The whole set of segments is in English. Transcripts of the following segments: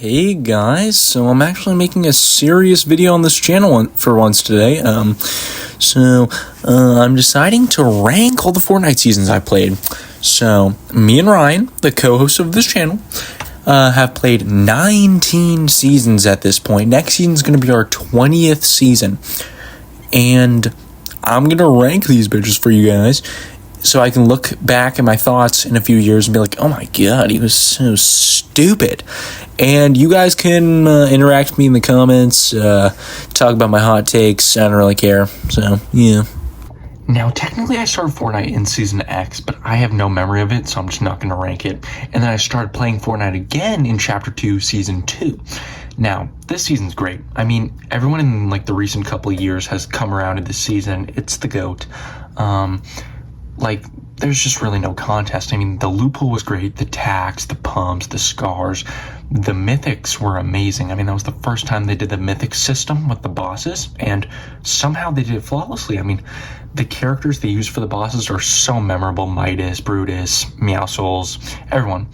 Hey guys, so I'm actually making a serious video on this channel for once today. I'm deciding to rank all the Fortnite seasons I played. So, me and Ryan, the co-host of this channel, have played 19 seasons at this point. Next season's gonna be our 20th season. And I'm gonna rank these bitches for you guys, so I can look back at my thoughts in a few years and be like, oh my god, he was so stupid. And you guys can interact with me in the comments, talk about my hot takes. I don't really care. So, yeah. Now, technically I started Fortnite in Season X, but I have no memory of it, so I'm just not going to rank it. And then I started playing Fortnite again in Chapter 2, Season 2. Now, this season's great. I mean, everyone in the recent couple of years has come around to this season. It's the GOAT. There's just really no contest. I mean, the loophole was great, the tags, the pumps, the scars, the mythics were amazing. I mean, that was the first time they did the mythic system with the bosses, and somehow they did it flawlessly. I mean, the characters they used for the bosses are so memorable. Midas, Brutus, Meowscles, everyone.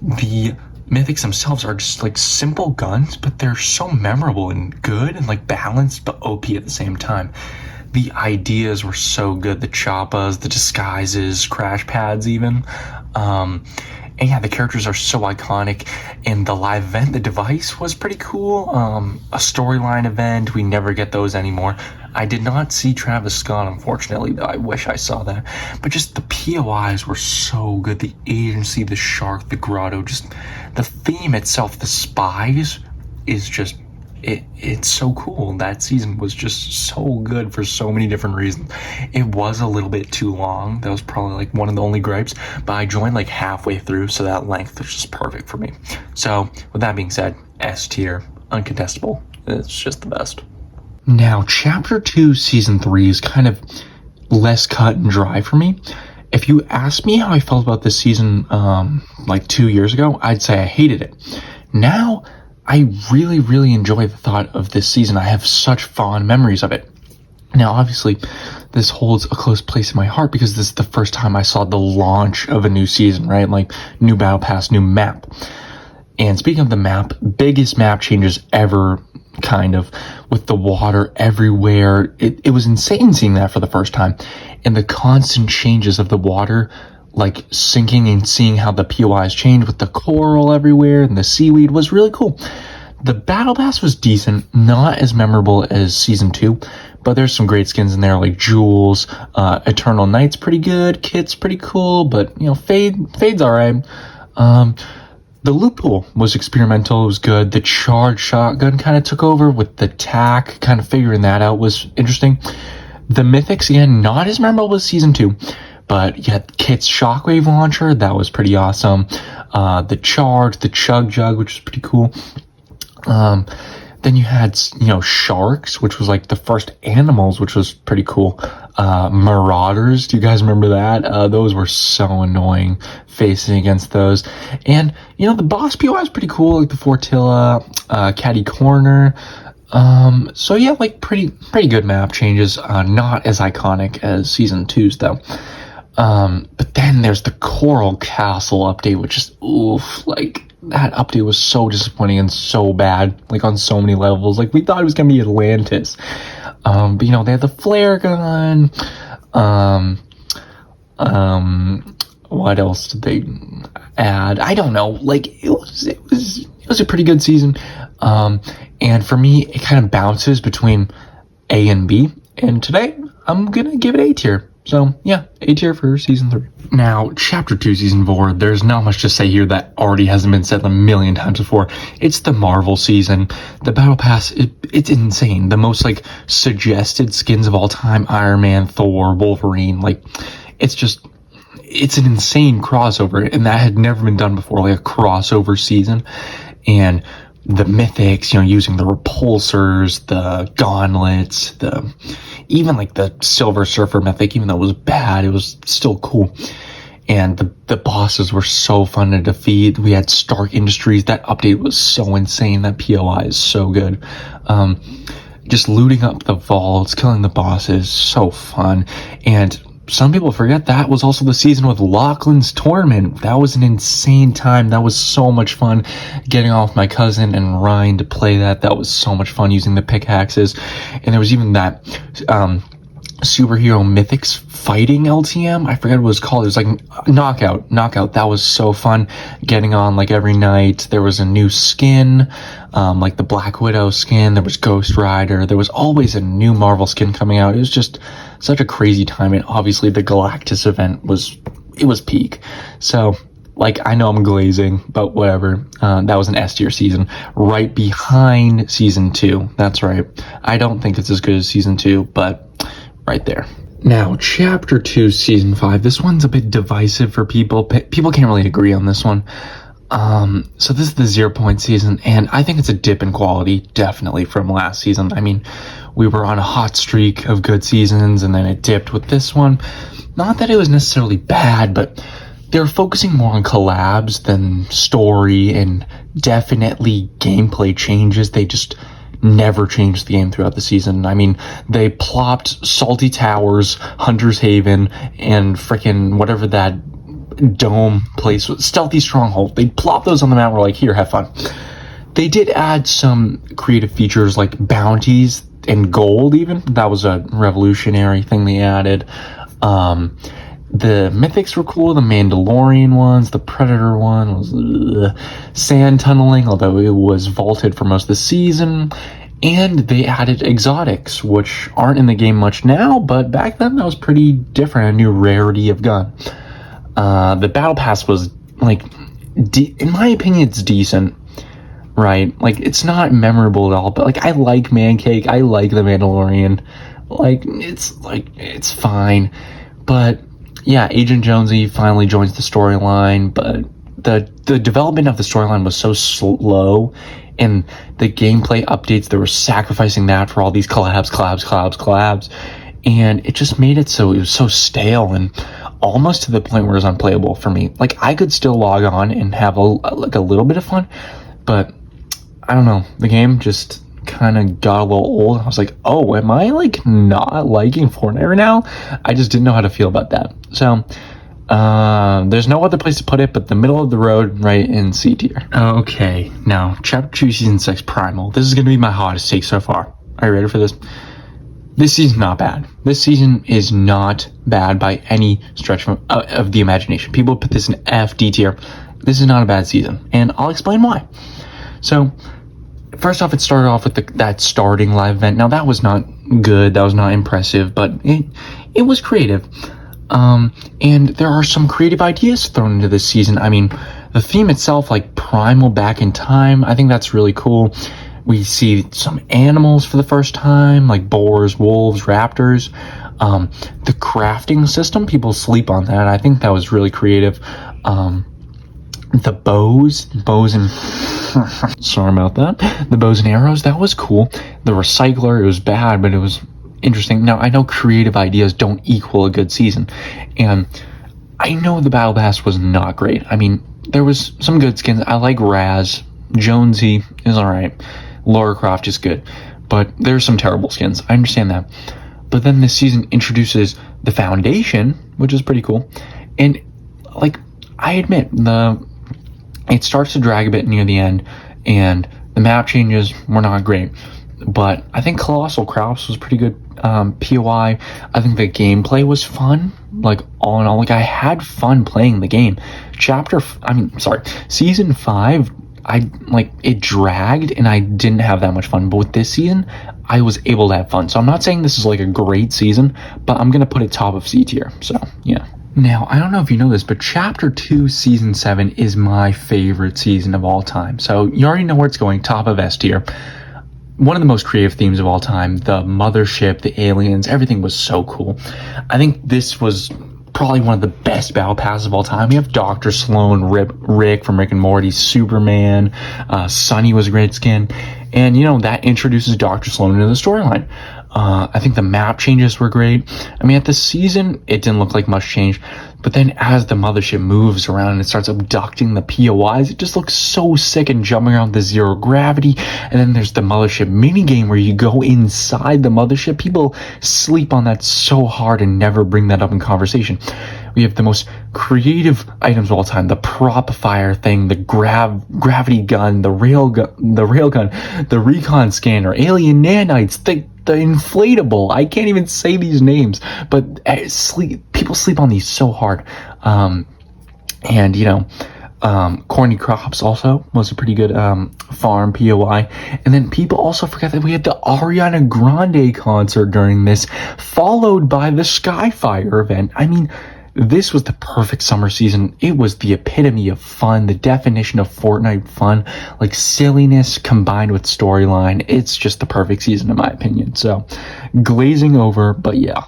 The mythics themselves are just simple guns, but they're so memorable and good and balanced but OP at the same time. The ideas were so good, the choppas, the disguises, crash pads even. And yeah, the characters are so iconic. And the live event, the device was pretty cool. A storyline event, we never get those anymore. I did not see Travis Scott, unfortunately, though. I wish I saw that. But just the POIs were so good. The agency, the shark, the grotto, just the theme itself, the spies, is just... It's so cool. That season was just so good for so many different reasons. It was a little bit too long. That was probably one of the only gripes, but I joined halfway through, so that length was just perfect for me. So with that being said, S tier, uncontestable. It's just the best. Now, Chapter 2, Season 3 is kind of less cut and dry for me. If you asked me how I felt about this season 2 years ago, I'd say I hated it. Now, I really, really enjoy the thought of this season. I have such fond memories of it. Now, obviously, this holds a close place in my heart because this is the first time I saw the launch of a new season, right? New battle pass, new map. And speaking of the map, biggest map changes ever, kind of, with the water everywhere. It was insane seeing that for the first time. And the constant changes of the water, sinking and seeing how the POIs change with the coral everywhere and the seaweed was really cool. The battle pass was decent, not as memorable as Season 2, but there's some great skins in there like Jules, Eternal Night's pretty good, Kit's pretty cool, but Fade's alright. The loophole was experimental, it was good. The charged shotgun kind of took over with the tack, kind of figuring that out was interesting. The mythics, again, not as memorable as Season 2. But yeah, Kit's shockwave launcher, that was pretty awesome. The charge, the chug jug, which was pretty cool. Then you had, sharks, which was the first animals, which was pretty cool. Marauders, do you guys remember that? Those were so annoying facing against those. And, the boss POI is pretty cool, the Fortilla, Catty Corner. So yeah, pretty good map changes. Not as iconic as Season 2's though. But then there's the Coral Castle update, which is oof, that update was so disappointing and so bad, on so many levels. We thought it was gonna be Atlantis. But they had the flare gun. What else did they add? I don't know. It was a pretty good season. And for me, it kind of bounces between A and B. And today, I'm gonna give it A tier. So, yeah, A tier for Season 3. Now, Chapter 2, Season 4, there's not much to say here that already hasn't been said a million times before. It's the Marvel season. The Battle Pass, it's insane. The most, suggested skins of all time, Iron Man, Thor, Wolverine, it's an insane crossover, and that had never been done before, a crossover season. And the mythics, using the repulsors, the gauntlets, even the Silver Surfer mythic, even though it was bad, it was still cool. And the bosses were so fun to defeat. We had Stark Industries. That update was so insane. That POI is so good. Just looting up the vaults, killing the bosses, so fun. And some people forget that was also the season with Lachlan's tournament. That was an insane time. That was so much fun getting off my cousin and Ryan to play that. That was so much fun using the pickaxes. And there was even that superhero mythics fighting LTM. I forget what it was called. It was like knockout. That was so fun getting on like every night. There was a new skin, like the Black Widow skin. There was Ghost Rider. There was always a new Marvel skin coming out. It was just such a crazy time. And obviously the Galactus event was peak. So like, I know I'm glazing, but whatever. That was an S tier season, right behind season 2. That's right. I don't think it's as good as season 2, but right there. Now, chapter 2, season 5. This one's a bit divisive for people. People can't really agree on this one. So this is the 0 point season, and I think it's a dip in quality, definitely, from last season. I mean, we were on a hot streak of good seasons, and then it dipped with this one. Not that it was necessarily bad, but they're focusing more on collabs than story, and definitely gameplay changes. They just never changed the game throughout the season. I mean, they plopped Salty Towers, Hunter's Haven, and frickin' whatever that dome place was, Stealthy Stronghold. They plopped those on the map. We're like, here, have fun. They did add some creative features like bounties and gold even. That was a revolutionary thing they added. The mythics were cool, the Mandalorian ones, the Predator one was sand tunneling, although it was vaulted for most of the season. And they added exotics, which aren't in the game much now, but back then that was pretty different, a new rarity of gun. The battle pass was, like, in my opinion, it's decent, right? Like, it's not memorable at all, but, like, I like Mancake, I like the Mandalorian. It's fine. But yeah, Agent Jonesy finally joins the storyline, but the development of the storyline was so slow, and the gameplay updates, they were sacrificing that for all these collabs, and it just made it so it was so stale and almost to the point where it was unplayable for me. Like, I could still log on and have a little bit of fun, but I don't know, the game just kind of got a little old. I was like, oh, am I like not liking Fortnite right now? I just didn't know how to feel about that. So there's no other place to put it but the middle of the road, right in C tier. Okay, now chapter 2, season 6, Primal. This is gonna be my hottest take so far. Are you ready for this? This season's not bad. This season is not bad by any stretch of the imagination. People put this in F, D tier. This is not a bad season, and I'll explain why. So first off, it started off with that starting live event. Now, that was not good. That was not impressive, but it was creative. And there are some creative ideas thrown into this season. I mean, the theme itself, like Primal Back in Time, I think that's really cool. We see some animals for the first time, like boars, wolves, raptors. The crafting system, people sleep on that. I think that was really creative. The bows and sorry about that. The bows and arrows, that was cool. The recycler, it was bad, but it was interesting. Now, I know creative ideas don't equal a good season, and I know the battle pass was not great. I mean, there was some good skins. I like Raz. Jonesy is alright. Lara Croft is good, but there's some terrible skins. I understand that. But then this season introduces the Foundation, which is pretty cool. And, like, I admit, it starts to drag a bit near the end, and the map changes were not great. But I think Colossal Crops was pretty good. POI, I think the gameplay was fun. Like, all in all, like, I had fun playing the game. Season 5, it dragged and I didn't have that much fun. But with this season, I was able to have fun. So I'm not saying this is like a great season, but I'm gonna put it top of C tier. So yeah. Now, I don't know if you know this, but Chapter 2, Season 7 is my favorite season of all time. So you already know where it's going, top of S tier. One of the most creative themes of all time, the mothership, the aliens, everything was so cool. I think this was probably one of the best battle passes of all time. We have Dr. Sloan, Rick from Rick and Morty, Superman, Sunny was a great skin. And, that introduces Dr. Sloan into the storyline. I think the map changes were great. I mean, at the season, it didn't look like much change, But then as the mothership moves around and it starts abducting the POIs, it just looks so sick and jumping around the zero gravity. And then there's the mothership minigame where you go inside the mothership. People sleep on that so hard and never bring that up in conversation. We have the most creative items of all time: the prop fire thing, the gravity gun, the rail gun, the recon scanner, alien nanites, the inflatable. I can't even say these names, but people sleep on these so hard. Corny Crops also was a pretty good farm POI. And then people also forget that we had the Ariana Grande concert during this, followed by the Skyfire event. I mean, this was the perfect summer season. It was the epitome of fun, the definition of Fortnite fun, like silliness combined with storyline. It's just the perfect season in my opinion. So glazing over, but yeah.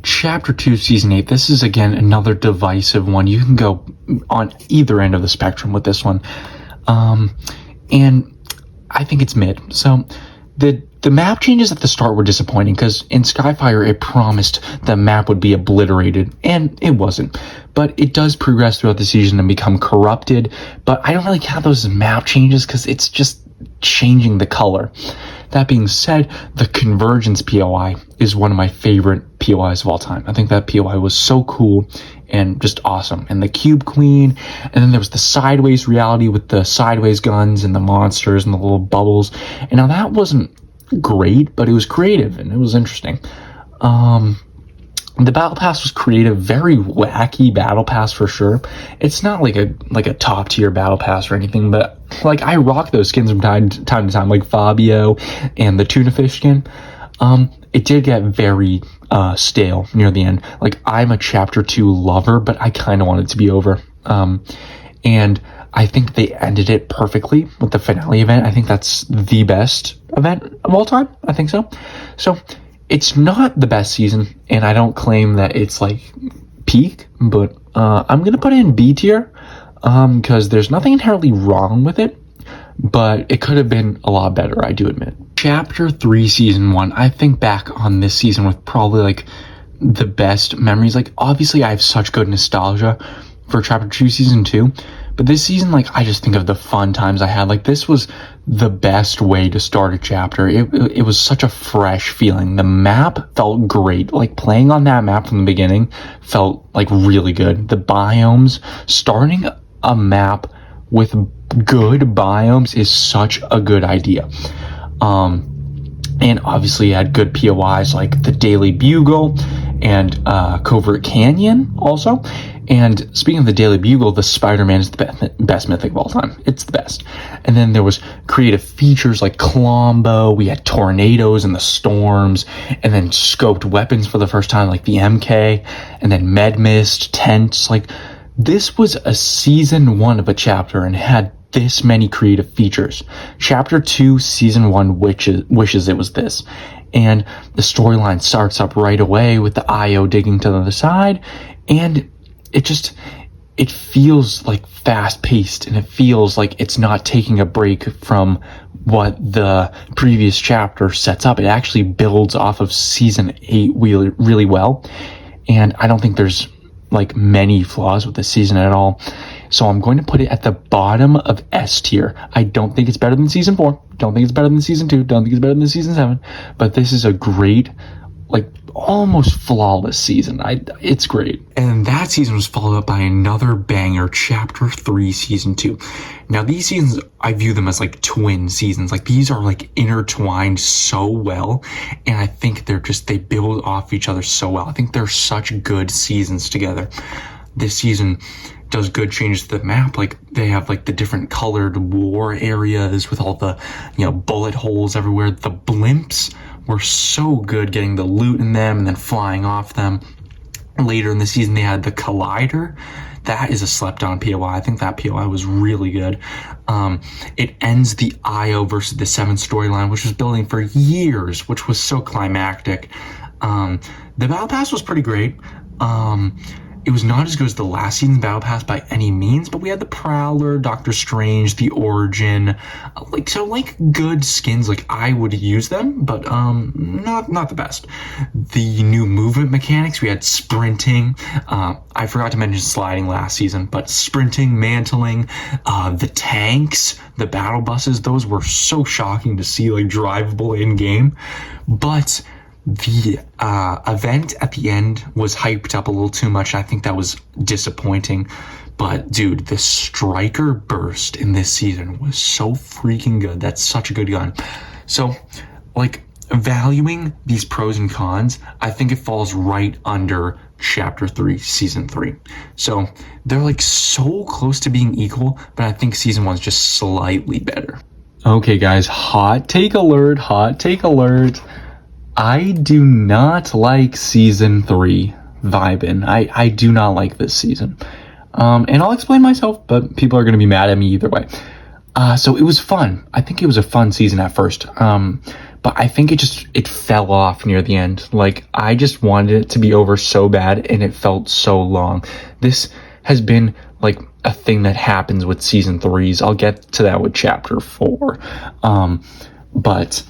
Chapter 2, Season 8, this is again another divisive one. You can go on either end of the spectrum with this one. And I think it's mid. So the map changes at the start were disappointing because in Skyfire it promised the map would be obliterated, and it wasn't. But it does progress throughout the season and become corrupted, but I don't really count those as map changes because it's just changing the color. That being said, the Convergence POI is one of my favorite POIs of all time. I think that POI was so cool and just awesome. And the Cube Queen, and then there was the Sideways reality with the sideways guns and the monsters and the little bubbles. And now that wasn't great, but it was creative and it was interesting. The battle pass was creative, very wacky battle pass for sure. It's not like a top tier battle pass or anything, but like I rock those skins from time to time, like Fabio and the tuna fish skin. It did get very stale near the end. Like, I'm a chapter 2 lover, but I kind of want it to be over. And I think they ended it perfectly with the finale event. I think that's the best event of all time. I think so. So it's not the best season, and I don't claim that it's like peak, but I'm going to put it in B tier because there's nothing inherently wrong with it, but it could have been a lot better, I do admit. Chapter 3, Season 1, I think back on this season with probably like the best memories. Like, obviously I have such good nostalgia for Chapter 2, Season 2, but this season, like, I just think of the fun times I had. Like, this was the best way to start a chapter. It was such a fresh feeling. The map felt great. Like, playing on that map from the beginning felt like really good. The biomes, starting a map with good biomes is such a good idea. And obviously it had good POIs like the Daily Bugle and Covert Canyon also. And speaking of the Daily Bugle, the Spider-Man is the best mythic of all time. It's the best. And then there was creative features like Colombo. We had tornadoes and the storms, and then scoped weapons for the first time like the MK, and then Med Mist, tents. Like, this was a season 1 of a chapter and had this many creative features. Chapter 2, Season 1 wishes it was this. And the storyline starts up right away with the IO digging to the other side, and it feels like fast-paced, and it feels like it's not taking a break from what the previous chapter sets up. It actually builds off of Season 8 really, really well, and I don't think there's like many flaws with this season at all. So I'm going to put it at the bottom of S tier. I don't think it's better than Season 4. Don't think it's better than Season 2. Don't think it's better than Season 7. But this is a great, like, almost flawless season. It's great. And that season was followed up by another banger, Chapter 3, Season 2. Now, these seasons, I view them as like twin seasons. Like, these are like intertwined so well, and I think they build off each other so well. I think they're such good seasons together. This season does good changes to the map. Like, they have like the different colored war areas with all the, bullet holes everywhere. The blimps were so good, getting the loot in them and then flying off them. Later in the season, they had the Collider. That is a slept-on POI. I think that POI was really good. It ends the IO versus the 7 storyline, which was building for years, which was so climactic. The Battle Pass was pretty great. it was not as good as the last season's Battle Pass by any means, but we had the Prowler, Doctor Strange, the Origin, good skins. Like, I would use them, but not the best. The new movement mechanics, we had sprinting. I forgot to mention sliding last season, but sprinting, mantling, the tanks, the battle buses, those were so shocking to see, like, drivable in game. But the event at the end was hyped up a little too much. I think that was disappointing. But dude, the striker burst in this season was so freaking good. That's such a good gun. So, like, valuing these pros and cons, I think it falls right under Chapter 3, Season 3. So they're like so close to being equal, but I think Season 1 is just slightly better. Okay guys, hot take alert. I do not like Season 3 vibin'. I do not like this season. And I'll explain myself, but people are going to be mad at me either way. So it was fun. I think it was a fun season at first. But I think it fell off near the end. Like, I just wanted it to be over so bad, and it felt so long. This has been like a thing that happens with Season 3s. I'll get to that with Chapter 4. But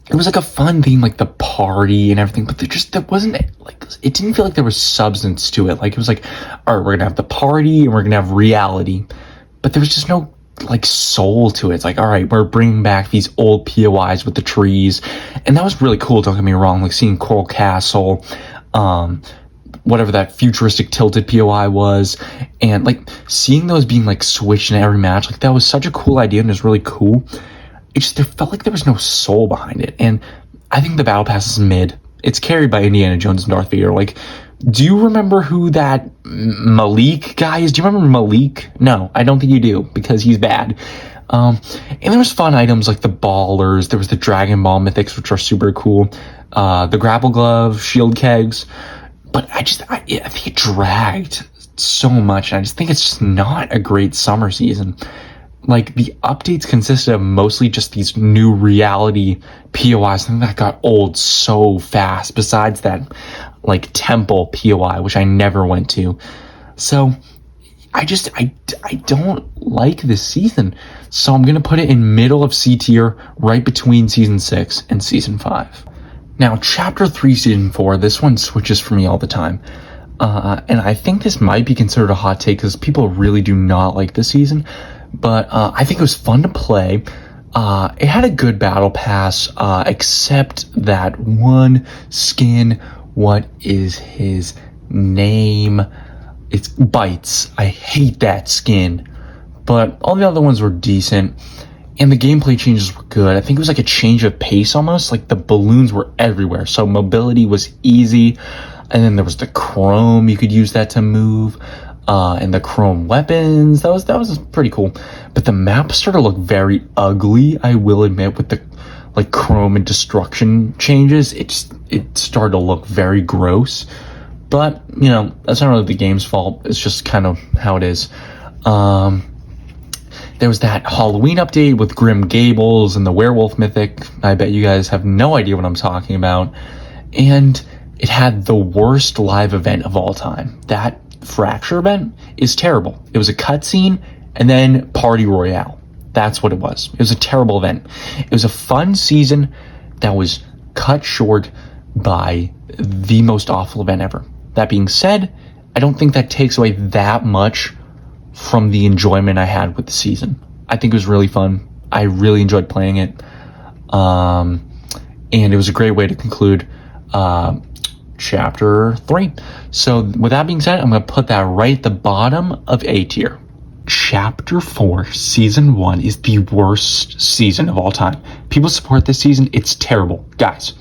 it was like a fun theme, like the party and everything, but there wasn't, like, it didn't feel like there was substance to it. Like, it was like, all right, we're gonna have the party and we're gonna have reality, but there was just no, like, soul to it. It's like, all right, we're bringing back these old POIs with the trees, and that was really cool, don't get me wrong, like seeing Coral Castle, whatever that futuristic tilted POI was, and like seeing those being like switched in every match, like that was such a cool idea and it was really cool. There felt like there was no soul behind it. And I think the Battle Pass is mid. It's carried by Indiana Jones and Darth Vader. Like, do you remember who that Malik guy is? Do you remember Malik? No, I don't think you do, because he's bad. And there was fun items like the ballers. There was the Dragon Ball mythics, which are super cool. The grapple glove, shield kegs. But I think it dragged so much. And I just think it's just not a great summer season. Like, the updates consisted of mostly just these new reality POIs. I think that got old so fast, besides that, like, temple POI, which I never went to. So, I don't like this season. So I'm going to put it in middle of C tier, right between Season 6 and Season 5. Now, Chapter 3, Season 4, this one switches for me all the time. And I think this might be considered a hot take because people really do not like this season. But I think it was fun to play. It had a good battle pass, except that one skin. What is his name? It's Bites. I hate that skin. But all the other ones were decent. And the gameplay changes were good. I think it was like a change of pace almost. Like, the balloons were everywhere. So mobility was easy. And then there was the chrome. You could use that to move. And the chrome weapons, that was pretty cool. But the map started to look very ugly, I will admit, with the like chrome and destruction changes. It started to look very gross. But, you know, that's not really the game's fault. It's just kind of how it is. There was that Halloween update with Grim Gables and the werewolf mythic. I bet you guys have no idea what I'm talking about. And it had the worst live event of all time. That Fracture event is terrible. It was a cutscene and then Party Royale. That's what it was. It was a terrible event. It was a fun season that was cut short by the most awful event ever. That being said, I don't think that takes away that much from the enjoyment I had with the season. I think it was really fun. I really enjoyed playing it. And it was a great way to conclude Chapter 3. So with that being said, I'm going to put that right at the bottom of A tier. Chapter 4, Season 1 is the worst season of all time. People support this season. It's terrible. Guys,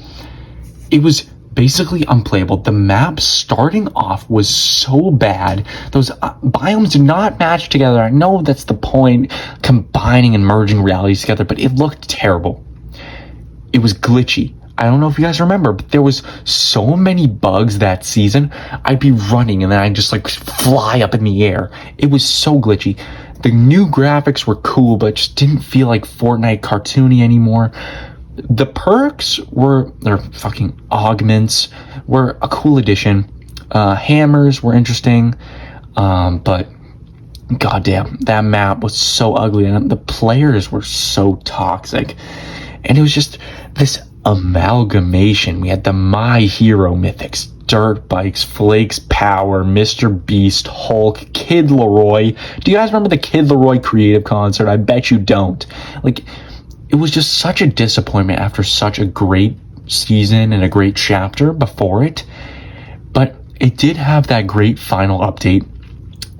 it was basically unplayable. The map starting off was so bad. Those biomes did not match together. I know that's the point, combining and merging realities together, but it looked terrible. It was glitchy. I don't know if you guys remember, but there was so many bugs that season. I'd be running and then I'd just like fly up in the air. It was so glitchy. The new graphics were cool, but just didn't feel like Fortnite cartoony anymore. The perks were, or fucking augments, were a cool addition. Hammers were interesting, but goddamn, that map was so ugly, and the players were so toxic. And it was just this amalgamation. We had the My Hero mythics, Dirt Bikes, Flakes Power, Mr. Beast, Hulk, Kid Leroy. Do you guys remember the Kid Leroy creative concert? I bet you don't. Like, it was just such a disappointment after such a great season and a great chapter before it. But it did have that great final update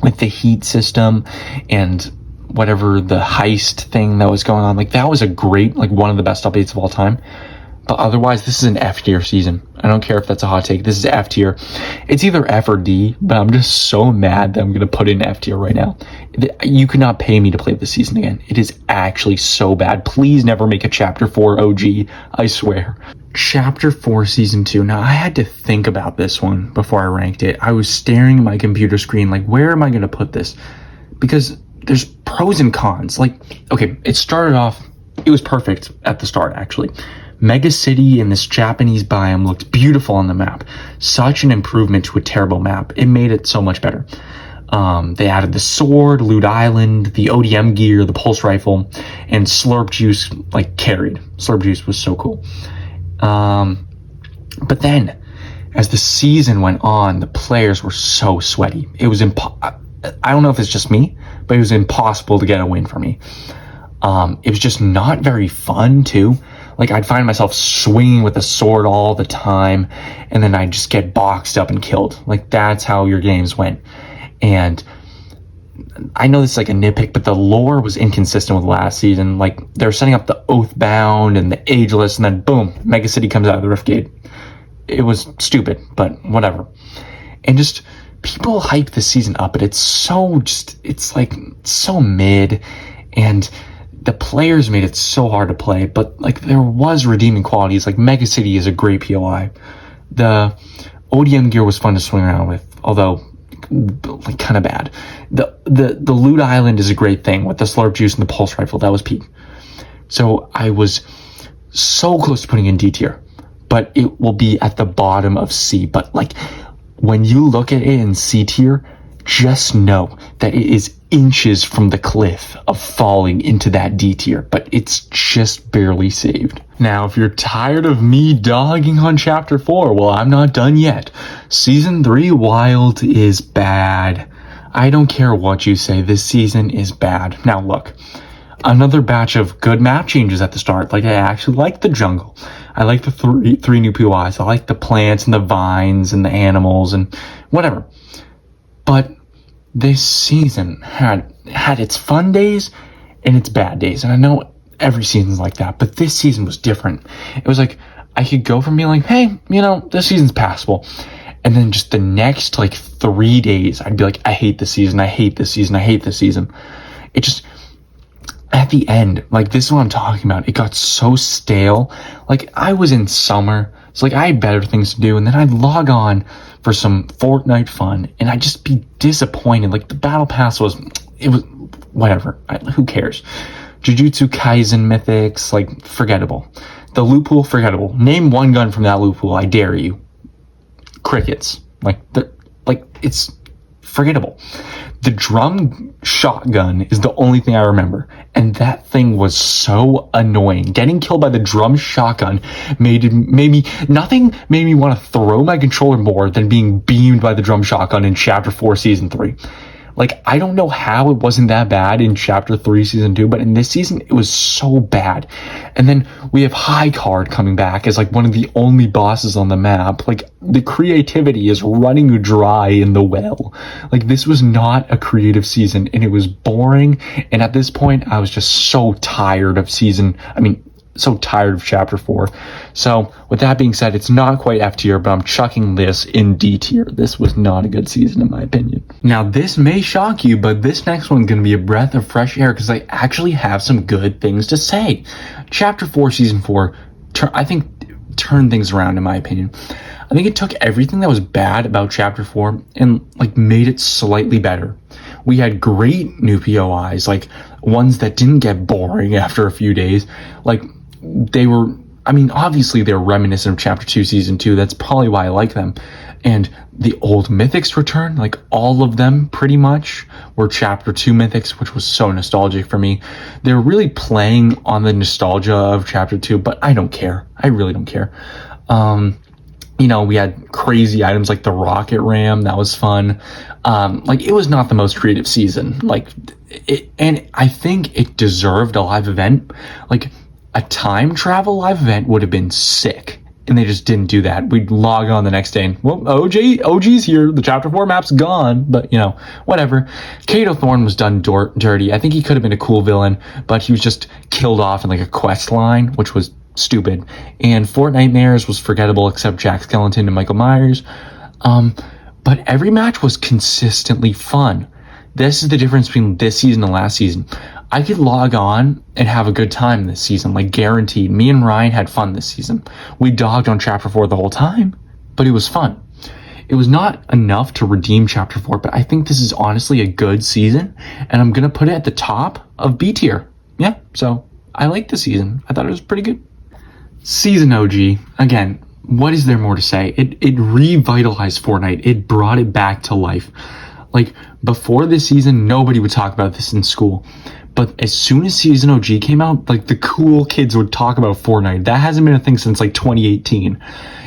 with the heat system and whatever the heist thing that was going on. Like, that was a great, like, one of the best updates of all time. But otherwise, this is an F tier season. I don't care if that's a hot take. This is F tier. It's either F or D, but I'm just so mad that I'm going to put in F tier right now. You could not pay me to play this season again. It is actually so bad. Please never make a Chapter 4 OG. I swear. Chapter 4 Season 2. Now, I had to think about this one before I ranked it. I was staring at my computer screen like, where am I going to put this? Because there's pros and cons. Like, okay, it started off, it was perfect at the start, actually. Mega City in this Japanese biome looked beautiful on the map. Such an improvement to a terrible map. It made it so much better. They added the sword, Loot Island, the ODM gear, the pulse rifle, and Slurp Juice, like, carried. Slurp Juice was so cool. But then, as the season went on, the players were so sweaty. It was I don't know if it's just me, but it was impossible to get a win for me. It was just not very fun, too. Like, I'd find myself swinging with a sword all the time, and then I'd just get boxed up and killed. Like, that's how your games went. And I know this is like a nitpick, but the lore was inconsistent with last season. Like, they were setting up the Oathbound and the Ageless, and then boom, Mega City comes out of the Rift Gate. It was stupid, but whatever. And just, people hype this season up, but it's so mid, and the players made it so hard to play, but like, there was redeeming qualities. Like, Mega City is a great POI. The ODM gear was fun to swing around with, although like kind of bad. The Loot Island is a great thing with the Slurp Juice and the pulse rifle. That was peak. So I was so close to putting in D tier, but it will be at the bottom of C. But like, when you look at it in C tier, just know that it is inches from the cliff of falling into that D tier, but it's just barely saved. Now, if you're tired of me dogging on Chapter 4, well, I'm not done yet. Season 3 Wild is bad. I don't care what you say, this season is bad. Now, look, another batch of good map changes at the start. Like, I actually like the jungle. I like the three new POIs. I like the plants and the vines and the animals and whatever. But this season had its fun days and its bad days. And I know every season's like that, but this season was different. It was like, I could go from being like, hey, you know, this season's passable. And then just the next, like, 3 days, I'd be like, I hate this season, I hate this season, I hate this season. It just, at the end, like, this is what I'm talking about. It got so stale. Like, I was in summer, so, like, I had better things to do, and then I'd log on for some Fortnite fun, and I'd just be disappointed. Like, the battle pass was whatever. Who cares? Jujutsu Kaisen mythics, like, forgettable. The loot pool, forgettable. Name one gun from that loot pool, I dare you. Crickets. It's forgettable. The drum shotgun is the only thing I remember, and that thing was so annoying. Getting killed by the drum shotgun nothing made me want to throw my controller more than being beamed by the drum shotgun in Chapter 4 Season 3. Like, I don't know how it wasn't that bad in Chapter 3 Season 2, but in this season, it was so bad. And then we have High Card coming back as, like, one of the only bosses on the map. Like, the creativity is running dry in the well. Like, this was not a creative season, and it was boring. And at this point, I was just so tired of Chapter 4. So, with that being said, it's not quite F tier, but I'm chucking this in D tier. This was not a good season, in my opinion. Now, this may shock you, but this next one's going to be a breath of fresh air because I actually have some good things to say. Chapter 4, Season 4, I think, turned things around, in my opinion. I think it took everything that was bad about Chapter 4 and, like, made it slightly better. We had great new POIs, like, ones that didn't get boring after a few days. Like, obviously they were reminiscent of Chapter 2 Season 2. That's probably why I like them. And the old mythics return, like all of them pretty much were chapter 2 mythics, which was so nostalgic for me. They're really playing on the nostalgia of chapter 2, but I don't care. I really don't care. We had crazy items like the rocket ram. That was fun. It was not the most creative season. And I think it deserved a live event. Like, a time travel live event would have been sick. And they just didn't do that. We'd log on the next day and, well, OG's here. The chapter 4 map's gone. But, whatever. Kato Thorn was done dirty. I think he could have been a cool villain, but he was just killed off in like a quest line, which was stupid. And Fortnite Mares was forgettable except Jack Skellington and Michael Myers. But every match was consistently fun. This is the difference between this season and last season. I could log on and have a good time this season, like guaranteed. Me and Ryan had fun this season. We dogged on Chapter 4 the whole time, but it was fun. It was not enough to redeem Chapter 4, but I think this is honestly a good season, and I'm going to put it at the top of B tier. Yeah, so I liked the season. I thought it was pretty good. Season OG, again, what is there more to say? It revitalized Fortnite. It brought it back to life. Like, before this season, nobody would talk about this in school. But as soon as Season OG came out, like, the cool kids would talk about Fortnite. That hasn't been a thing since, 2018.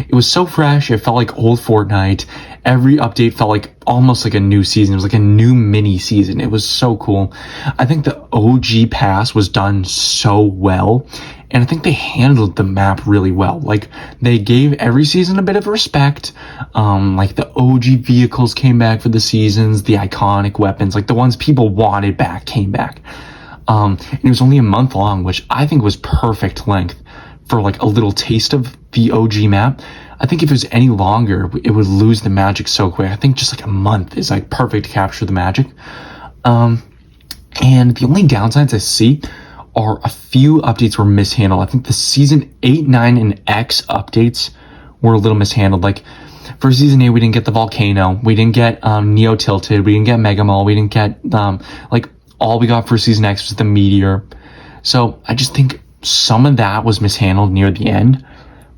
It was so fresh. It felt like old Fortnite. Every update felt like almost like a new season. It was like a new mini season. It was so cool. I think the OG pass was done so well. And I think they handled the map really well. Like, they gave every season a bit of respect. The OG vehicles came back for the seasons. The iconic weapons, like the ones people wanted back, came back. And it was only a month long, which I think was perfect length for like a little taste of the OG map. I think if it was any longer, it would lose the magic so quick. I think just like a month is like perfect to capture the magic. And the only downsides I see are a few updates were mishandled. I think the season 8, 9, and X updates were a little mishandled. Like, for season 8, we didn't get the volcano. We didn't get Neo Tilted. We didn't get Mega Mall. We didn't get all we got for season X was the meteor. So I just think some of that was mishandled near the end.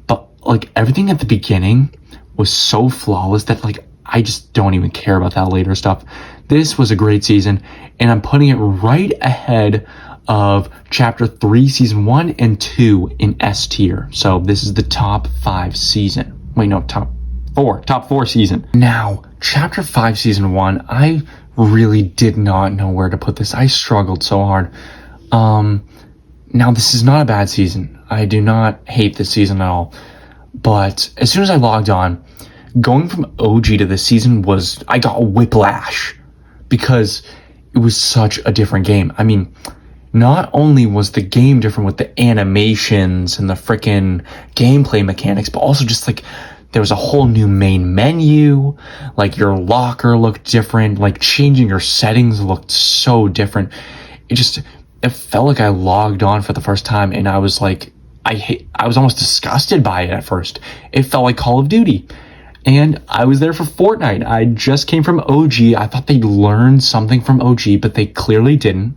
But like, everything at the beginning was so flawless that like I just don't even care about that later stuff. This was a great season, and I'm putting it right ahead of chapter 3, season 1 and 2 in S tier. So this is the top 5 season. Wait, no, top 4 season. Now, chapter 5, season 1, I really did not know where to put this. I struggled so hard. Now, this is not a bad season. I do not hate this season at all. But as soon as I logged on, going from OG to this season I got whiplash because it was such a different game. I mean, not only was the game different with the animations and the freaking gameplay mechanics, but also just like there was a whole new main menu, like your locker looked different, like changing your settings looked so different. It felt like I logged on for the first time and I was like, I was almost disgusted by it at first. It felt like Call of Duty. And I was there for Fortnite. I just came from OG. I thought they'd learned something from OG, but they clearly didn't.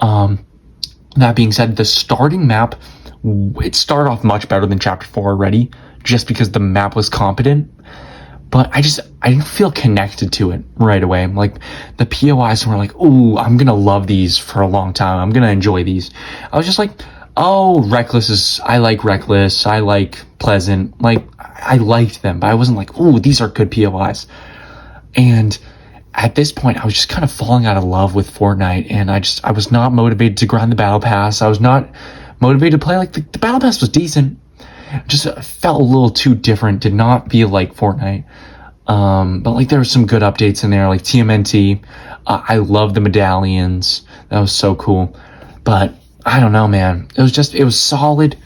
That being said, the starting map, it started off much better than chapter 4 already, just because the map was competent. But I didn't feel connected to it right away. Like, the POIs were like, ooh, I'm gonna love these for a long time. I'm gonna enjoy these. I was just like, oh, I like Reckless. I like Pleasant. Like, I liked them, but I wasn't like, ooh, these are good POIs. And at this point, I was just kind of falling out of love with Fortnite, and I was not motivated to grind the Battle Pass. I was not motivated to play. Like, the Battle Pass was decent. Just felt a little too different. Did not feel like Fortnite. But like, there were some good updates in there, like TMNT. I love the medallions. That was so cool. But I don't know, man. It was solid.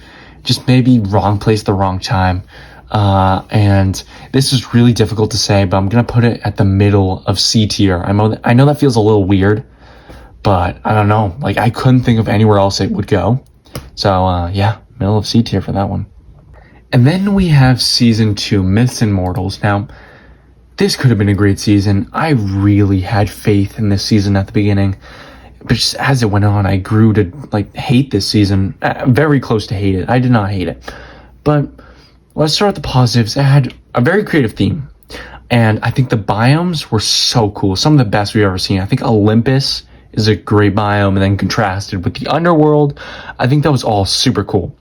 Just maybe wrong place, the wrong time. And this is really difficult to say, but I'm going to put it at the middle of C tier. I know that feels a little weird, but I don't know. Like, I couldn't think of anywhere else it would go. So, yeah, middle of C tier for that one. And then we have season 2, Myths and Mortals. Now, this could have been a great season. I really had faith in this season at the beginning. But just as it went on, I grew to like hate this season. Very close to hate it. I did not hate it. But let's start with the positives. It had a very creative theme. And I think the biomes were so cool. Some of the best we've ever seen. I think Olympus is a great biome, and then contrasted with the underworld. I think that was all super cool.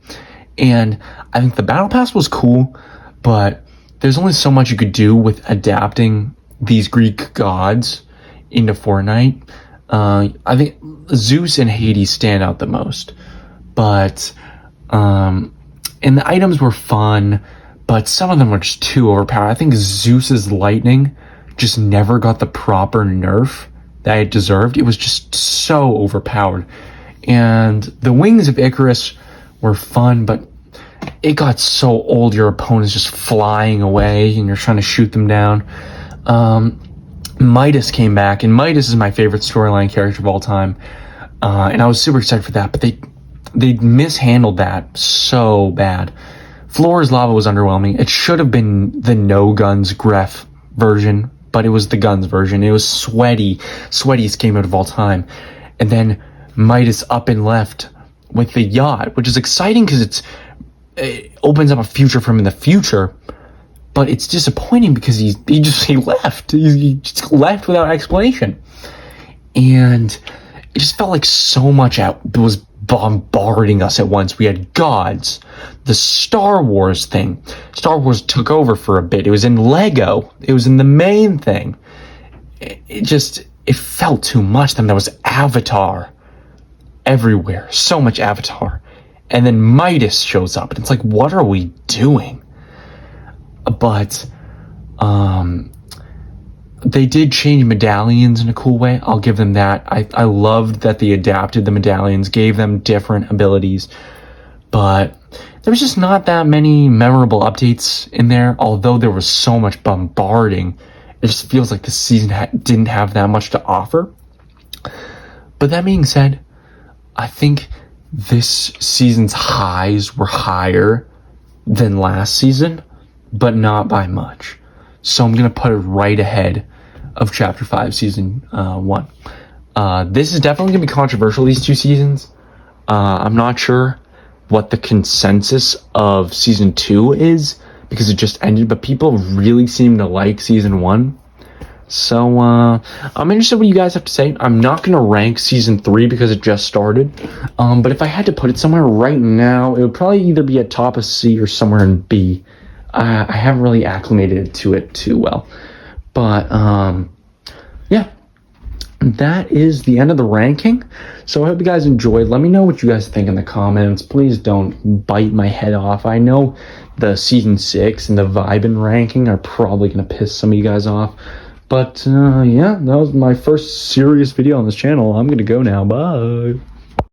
And I think the battle pass was cool, but there's only so much you could do with adapting these Greek gods into Fortnite. I think Zeus and Hades stand out the most. But, and the items were fun, but some of them were just too overpowered. I think Zeus's lightning just never got the proper nerf that it deserved. It was just so overpowered. And the wings of Icarus were fun, but it got so old, your opponent's just flying away and you're trying to shoot them down. Midas came back, and Midas is my favorite storyline character of all time. And I was super excited for that, but they mishandled that so bad. Flora's Lava was underwhelming. It should have been the no guns Gref version, but it was the guns version. It was sweatiest game out of all time. And then Midas up and left with the yacht, which is exciting because it opens up a future for him in the future. But it's disappointing because he left. He just left without explanation. And it just felt like so much was bombarding us at once. We had gods, the Star Wars thing. Star Wars took over for a bit. It was in Lego. It was in the main thing. It felt too much. Then there was Avatar everywhere. So much Avatar. And then Midas shows up. And it's like, what are we doing? But they did change medallions in a cool way. I'll give them that. I loved that they adapted the medallions, gave them different abilities. But there was just not that many memorable updates in there, although there was so much bombarding. It just feels like the season didn't have that much to offer. But that being said, I think this season's highs were higher than last season, but not by much. So I'm going to put it right ahead of Chapter 5, Season 1. This is definitely going to be controversial, these two seasons. I'm not sure what the consensus of Season 2 is, because it just ended, but people really seem to like Season 1. So, I'm interested what you guys have to say. I'm not going to rank Season 3 because it just started. But if I had to put it somewhere right now, it would probably either be at top of C or somewhere in B. I haven't really acclimated to it too well. But, yeah, that is the end of the ranking. So I hope you guys enjoyed. Let me know what you guys think in the comments. Please don't bite my head off. I know the Season 6 and the Vibin ranking are probably going to piss some of you guys off. But, yeah, that was my first serious video on this channel. I'm going to go now. Bye.